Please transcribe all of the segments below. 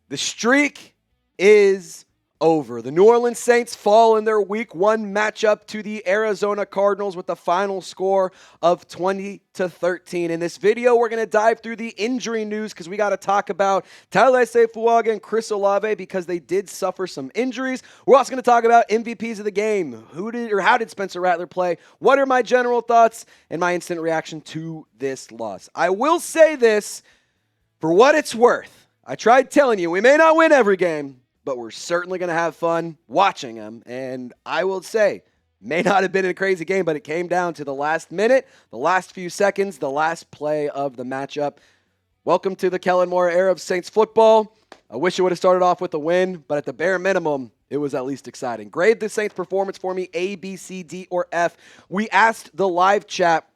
The streak is over. The New Orleans Saints fall in their Week 1 matchup to the Arizona Cardinals with the final score of 20-13. In this video, we're going to dive through the injury news because we got to talk about Talese Fuaga and Chris Olave because they did suffer some injuries. We're also going to talk about MVPs of the game. How did Spencer Rattler play? What are my general thoughts and my instant reaction to this loss? I will say this, for what it's worth, I tried telling you we may not win every game, but we're certainly going to have fun watching them. And I will say, may not have been a crazy game, but it came down to the last minute, the last few seconds, the last play of the matchup. Welcome to the Kellen Moore era of Saints football. I wish it would have started off with a win, but at the bare minimum, it was at least exciting. Grade the Saints performance for me, A, B, C, D, or F. We asked the live chat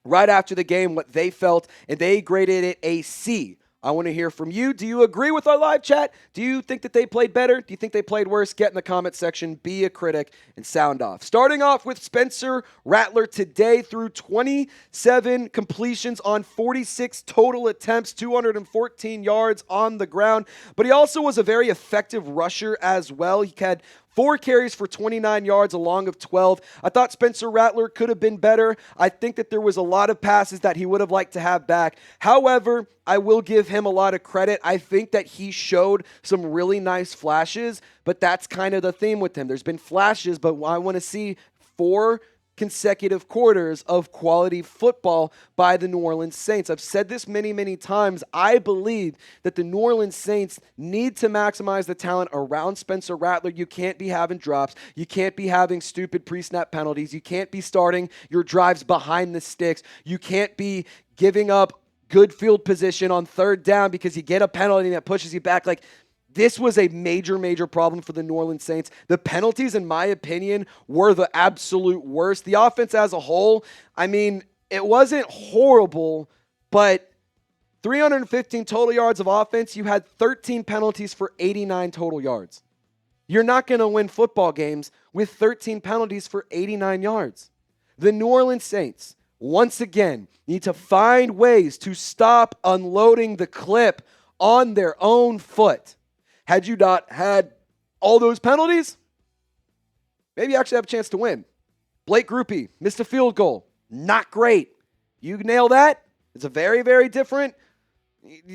right after the game what they felt, and they graded it a C. I want to hear from you. Do you agree with our live chat? Do you think that they played better? Do you think they played worse? Get in the comment section, be a critic, and sound off. Starting off with Spencer Rattler today through 27 completions on 46 total attempts, 214 yards on the ground. But he also was a very effective rusher as well. He had 4 carries for 29 yards, a long of 12. I thought Spencer Rattler could have been better. I think that there was a lot of passes that he would have liked to have back. However, I will give him a lot of credit. I think that he showed some really nice flashes, but that's kind of the theme with him. There's been flashes, but I want to see 4 consecutive quarters of quality football by the New Orleans Saints. I've said this many, many times. I believe that the New Orleans Saints need to maximize the talent around Spencer Rattler. You can't be having drops. You can't be having stupid pre-snap penalties. You can't be starting your drives behind the sticks. You can't be giving up good field position on third down because you get a penalty that pushes you back. This was a major, major problem for the New Orleans Saints. The penalties, in my opinion, were the absolute worst. The offense as a whole, it wasn't horrible, but 315 total yards of offense. You had 13 penalties for 89 total yards. You're not going to win football games with 13 penalties for 89 yards. The New Orleans Saints, once again, need to find ways to stop unloading the clip on their own foot. Had you not had all those penalties, maybe you actually have a chance to win. Blake Grupe missed a field goal. Not great. You nail that, it's a very, very different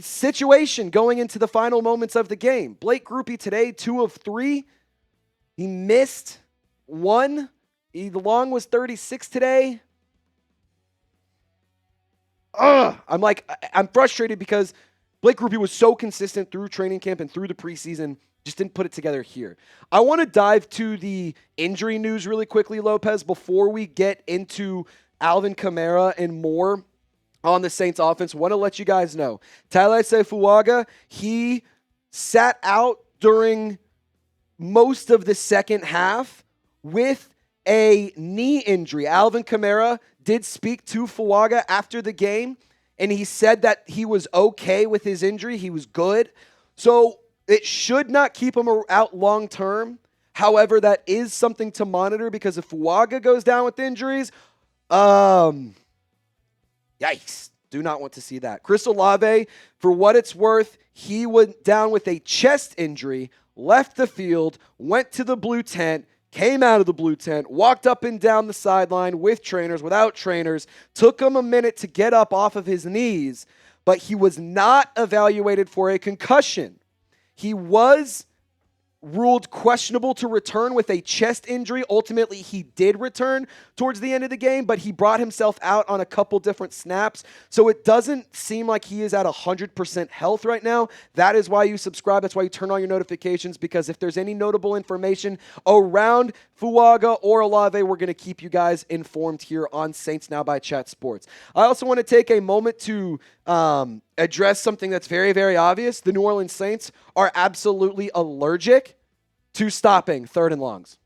situation going into the final moments of the game. Blake Grupe today, 2 of 3. He missed 1. The long was 36 today. I'm frustrated because Blake Grupe was so consistent through training camp and through the preseason, just didn't put it together here. I want to dive to the injury news really quickly, Lopez, before we get into Alvin Kamara and more on the Saints offense. Want to let you guys know, Talese Fuaga, he sat out during most of the second half with a knee injury. Alvin Kamara did speak to Fuaga after the game, and he said that he was okay with his injury. He was good. So it should not keep him out long term. However, that is something to monitor because if Fuaga goes down with injuries, yikes. Do not want to see that. Chris Olave, for what it's worth, he went down with a chest injury, left the field, went to the blue tent, came out of the blue tent, walked up and down the sideline with trainers, without trainers, took him a minute to get up off of his knees, but he was not evaluated for a concussion. He was ruled questionable to return with a chest injury. Ultimately, he did return towards the end of the game, but he brought himself out on a couple different snaps. So it doesn't seem like he is at 100% health right now. That is why you subscribe. That's why you turn on your notifications, because if there's any notable information around Fuaga or Olave, we're going to keep you guys informed here on Saints Now by Chat Sports. I also want to take a moment to address something that's very, very obvious. The New Orleans Saints are absolutely allergic to stopping 3rd and longs.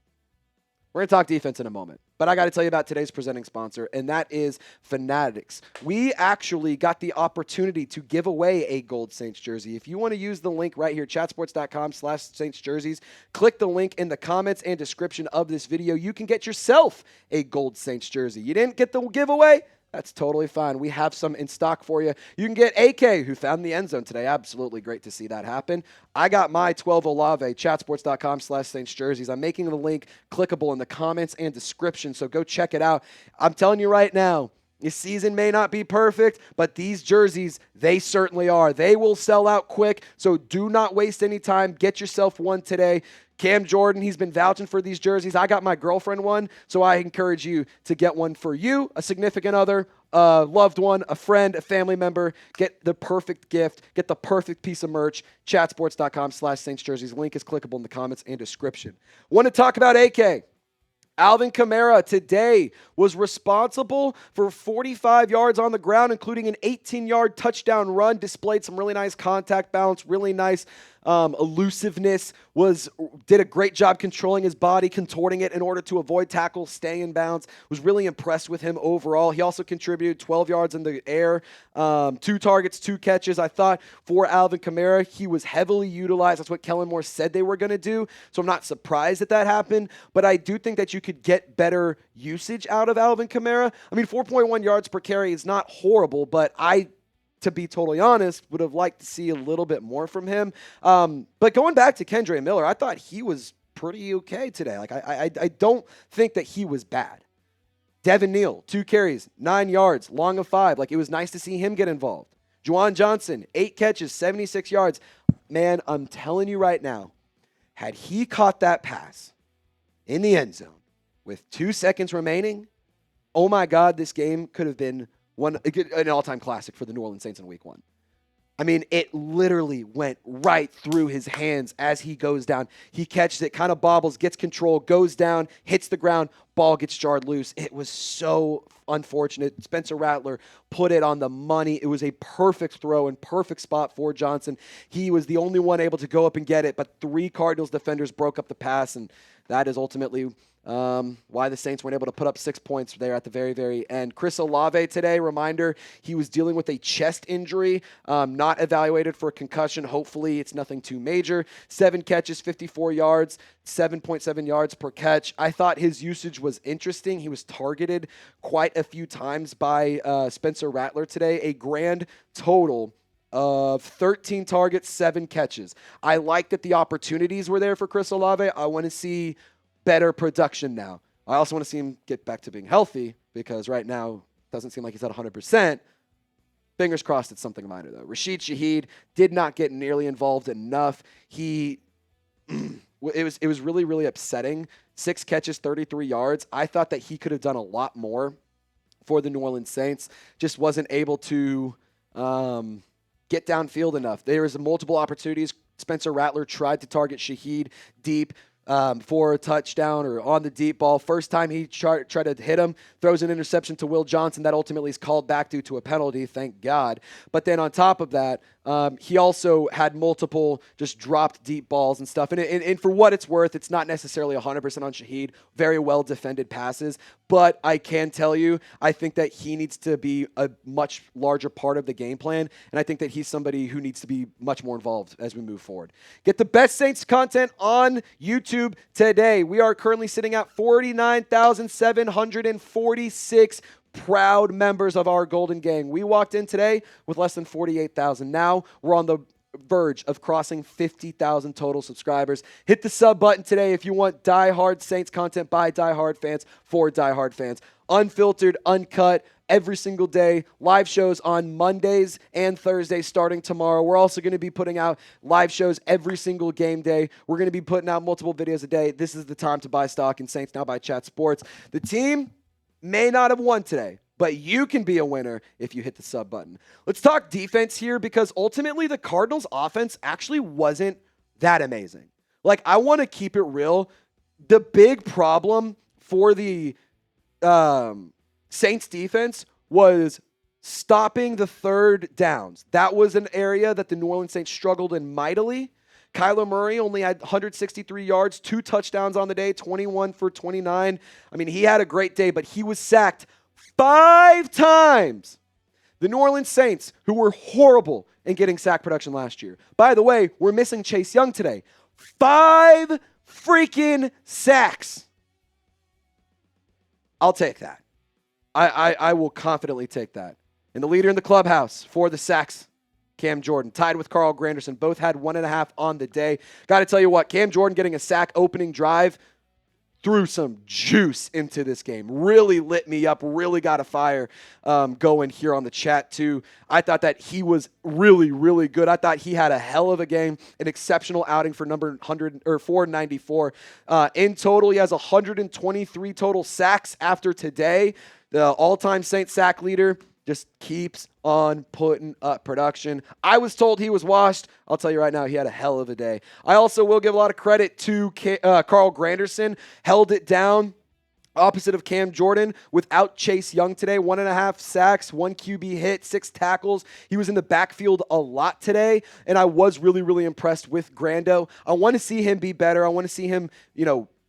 We're going to talk defense in a moment, but I got to tell you about today's presenting sponsor, and that is Fanatics. We actually got the opportunity to give away a Gold Saints jersey. If you want to use the link right here, chatsports.com/Saints jerseys, click the link in the comments and description of this video. You can get yourself a Gold Saints jersey. You didn't get the giveaway? That's totally fine. We have some in stock for you. You can get AK, who found the end zone today. Absolutely great to see that happen. I got my 12 Olave, chatsports.com/Saints jerseys. I'm making the link clickable in the comments and description, so go check it out. I'm telling you right now, this season may not be perfect, but these jerseys, they certainly are. They will sell out quick, so do not waste any time. Get yourself one today. Cam Jordan, he's been vouching for these jerseys. I got my girlfriend one, so I encourage you to get one for you, a significant other, a loved one, a friend, a family member. Get the perfect gift. Get the perfect piece of merch. Chatsports.com/Saints jerseys. Link is clickable in the comments and description. Want to talk about AK? Alvin Kamara today was responsible for 45 yards on the ground, including an 18-yard touchdown run, displayed some really nice contact balance, really nice elusiveness, did a great job controlling his body, contorting it in order to avoid tackles, staying in bounds. Was really impressed with him overall. He also contributed 12 yards in the air, 2 targets, 2 catches. I thought for Alvin Kamara, he was heavily utilized. That's what Kellen Moore said they were going to do, so I'm not surprised that happened, but I do think that you could get better usage out of Alvin Kamara. I mean, 4.1 yards per carry is not horrible, but to be totally honest, would have liked to see a little bit more from him. But going back to Kendre Miller, I thought he was pretty okay today. Like, I don't think that he was bad. Devin Neal, 2 carries, 9 yards, long of 5. Like, it was nice to see him get involved. Juwan Johnson, 8 catches, 76 yards. Man, I'm telling you right now, had he caught that pass in the end zone with 2 seconds remaining, oh my God, this game could have been an all-time classic for the New Orleans Saints in Week 1. I mean, it literally went right through his hands as he goes down. He catches it, kind of bobbles, gets control, goes down, hits the ground, ball gets jarred loose. It was so unfortunate. Spencer Rattler put it on the money. It was a perfect throw and perfect spot for Johnson. He was the only one able to go up and get it, but 3 Cardinals defenders broke up the pass, and that is ultimately why the Saints weren't able to put up 6 points there at the very, very end. Chris Olave today, reminder, he was dealing with a chest injury, not evaluated for a concussion. Hopefully it's nothing too major. 7 catches, 54 yards, 7.7 yards per catch. I thought his usage was interesting. He was targeted quite a few times by Spencer Rattler today, a grand total of 13 targets, 7 catches. I like that the opportunities were there for Chris Olave. I want to see better production now. I also want to see him get back to being healthy, because right now it doesn't seem like he's at 100%. Fingers crossed it's something minor, though. Rashid Shaheed did not get nearly involved enough. It was really, really upsetting. 6 catches, 33 yards. I thought that he could have done a lot more for the New Orleans Saints. Just wasn't able to get downfield enough. There was multiple opportunities. Spencer Rattler tried to target Shaheed deep for a touchdown or on the deep ball. First time he tried to hit him, throws an interception to Will Johnson. That ultimately is called back due to a penalty, thank God. But then on top of that, he also had multiple just dropped deep balls and stuff. And for what it's worth, it's not necessarily 100% on Shaheed. Very well defended passes. But I can tell you, I think that he needs to be a much larger part of the game plan. And I think that he's somebody who needs to be much more involved as we move forward. Get the best Saints content on YouTube today. We are currently sitting at 49,746 proud members of our Golden Gang. We walked in today with less than 48,000. Now we're on the verge of crossing 50,000 total subscribers. Hit the sub button today if you want die-hard Saints content by die-hard fans for die-hard fans. Unfiltered, uncut, every single day. Live shows on Mondays and Thursdays starting tomorrow. We're also going to be putting out live shows every single game day. We're going to be putting out multiple videos a day. This is the time to buy stock in Saints Now by Chat Sports. The team may not have won today, but you can be a winner if you hit the sub button. Let's talk defense here, because ultimately the Cardinals offense actually wasn't that amazing. Like, I want to keep it real. The big problem for the Saints defense was stopping the third downs. That was an area that the New Orleans Saints struggled in mightily. Kyler Murray only had 163 yards, 2 touchdowns on the day, 21 for 29. I mean, he had a great day, but he was sacked 5 times. The New Orleans Saints, who were horrible in getting sack production last year. By the way, we're missing Chase Young today. 5 freaking sacks. I'll take that. I will confidently take that. And the leader in the clubhouse for the sacks, Cam Jordan, tied with Carl Granderson. Both had 1.5 on the day. Got to tell you what, Cam Jordan getting a sack opening drive threw some juice into this game. Really lit me up. Really got a fire going here on the chat too. I thought that he was really, really good. I thought he had a hell of a game, an exceptional outing for number 494. In total, he has 123 total sacks after today. The all-time Saints sack leader just keeps on putting up production. I was told he was washed. I'll tell you right now, he had a hell of a day. I also will give a lot of credit to Carl Granderson. Held it down opposite of Cam Jordan without Chase Young today. 1.5 sacks, 1 QB hit, 6 tackles. He was in the backfield a lot today, and I was really, really impressed with Grando. I want to see him be better. I want to see him,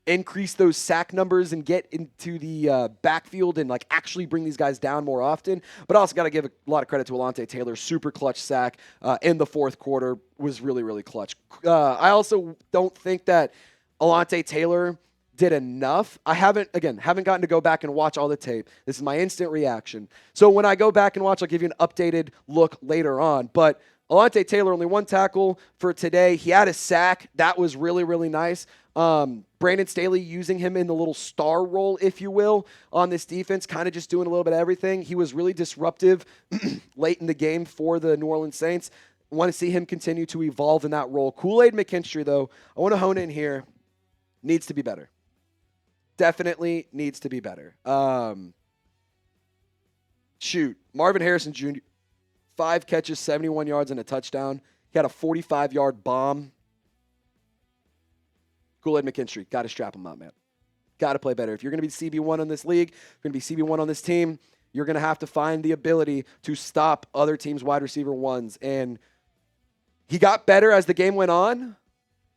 increase those sack numbers and get into the backfield and actually bring these guys down more often. But I also got to give a lot of credit to Alontae Taylor. Super clutch sack in the fourth quarter was really, really clutch. I also don't think that Alontae Taylor did enough. I haven't gotten to go back and watch all the tape. This is my instant reaction. So when I go back and watch, I'll give you an updated look later on. But Alontae Taylor, only 1 tackle for today. He had a sack. That was really, really nice. Brandon Staley using him in the little star role, if you will, on this defense, kind of just doing a little bit of everything. He was really disruptive late in the game for the New Orleans Saints. I want to see him continue to evolve in that role. Kool-Aid McKinstry, though, I want to hone in here, needs to be better. Definitely needs to be better. Marvin Harrison Jr., 5 catches, 71 yards, and a touchdown. He had a 45-yard bomb. Kool-Aid McKinstry, got to strap him up, man. Got to play better. If you're going to be CB1 on this league, going to be CB1 on this team, you're going to have to find the ability to stop other teams' wide receiver ones. And he got better as the game went on,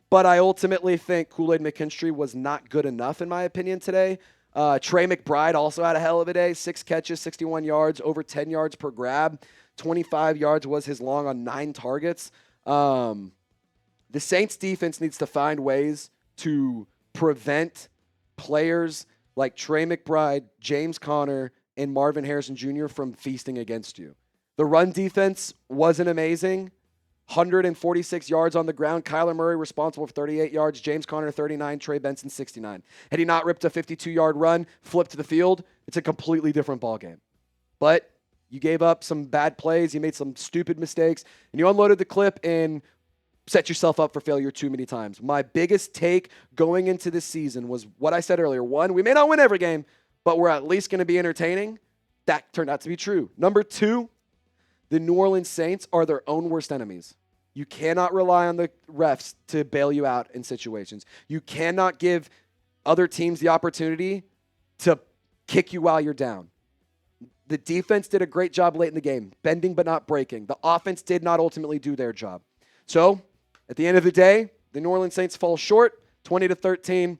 but I ultimately think Kool-Aid McKinstry was not good enough, in my opinion, today. Trey McBride also had a hell of a day. 6 catches, 61 yards, over 10 yards per grab. 25 yards was his long on 9 targets. The Saints defense needs to find ways to prevent players like Trey McBride, James Conner, and Marvin Harrison Jr. from feasting against you. The run defense wasn't amazing. 146 yards on the ground. Kyler Murray responsible for 38 yards. James Conner 39. Trey Benson 69. Had he not ripped a 52-yard run, flipped to the field, it's a completely different ballgame. But you gave up some bad plays. You made some stupid mistakes, and you unloaded the clip and set yourself up for failure too many times. My biggest take going into this season was what I said earlier. 1, we may not win every game, but we're at least going to be entertaining. That turned out to be true. Number 2, the New Orleans Saints are their own worst enemies. You cannot rely on the refs to bail you out in situations. You cannot give other teams the opportunity to kick you while you're down. The defense did a great job late in the game, bending but not breaking. The offense did not ultimately do their job. So, at the end of the day, the New Orleans Saints fall short, 20-13,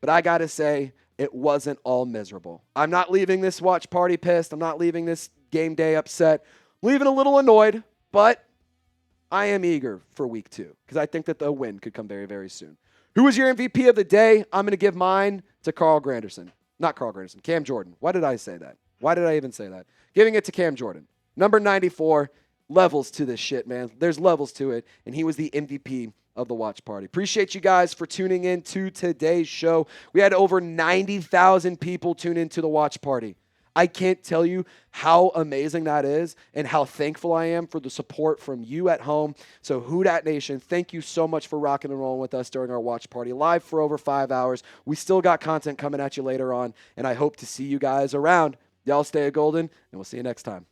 but I got to say, it wasn't all miserable. I'm not leaving this watch party pissed. I'm not leaving this game day upset. I'm leaving a little annoyed, but I am eager for week 2 because I think that the win could come very, very soon. Who was your MVP of the day? I'm going to give mine to Cam Jordan. Why did I say that? Why did I even say that? Giving it to Cam Jordan. Number 94. Levels to this shit, man. There's levels to it, and he was the MVP of the watch party. Appreciate you guys for tuning in to today's show. We had over 90,000 people tune into the watch party. I can't tell you how amazing that is and how thankful I am for the support from you at home. So Who Dat Nation, thank you so much for rocking and rolling with us during our watch party live for over 5 hours. We still got content coming at you later on, and I hope to see you guys around. Y'all stay golden, and we'll see you next time.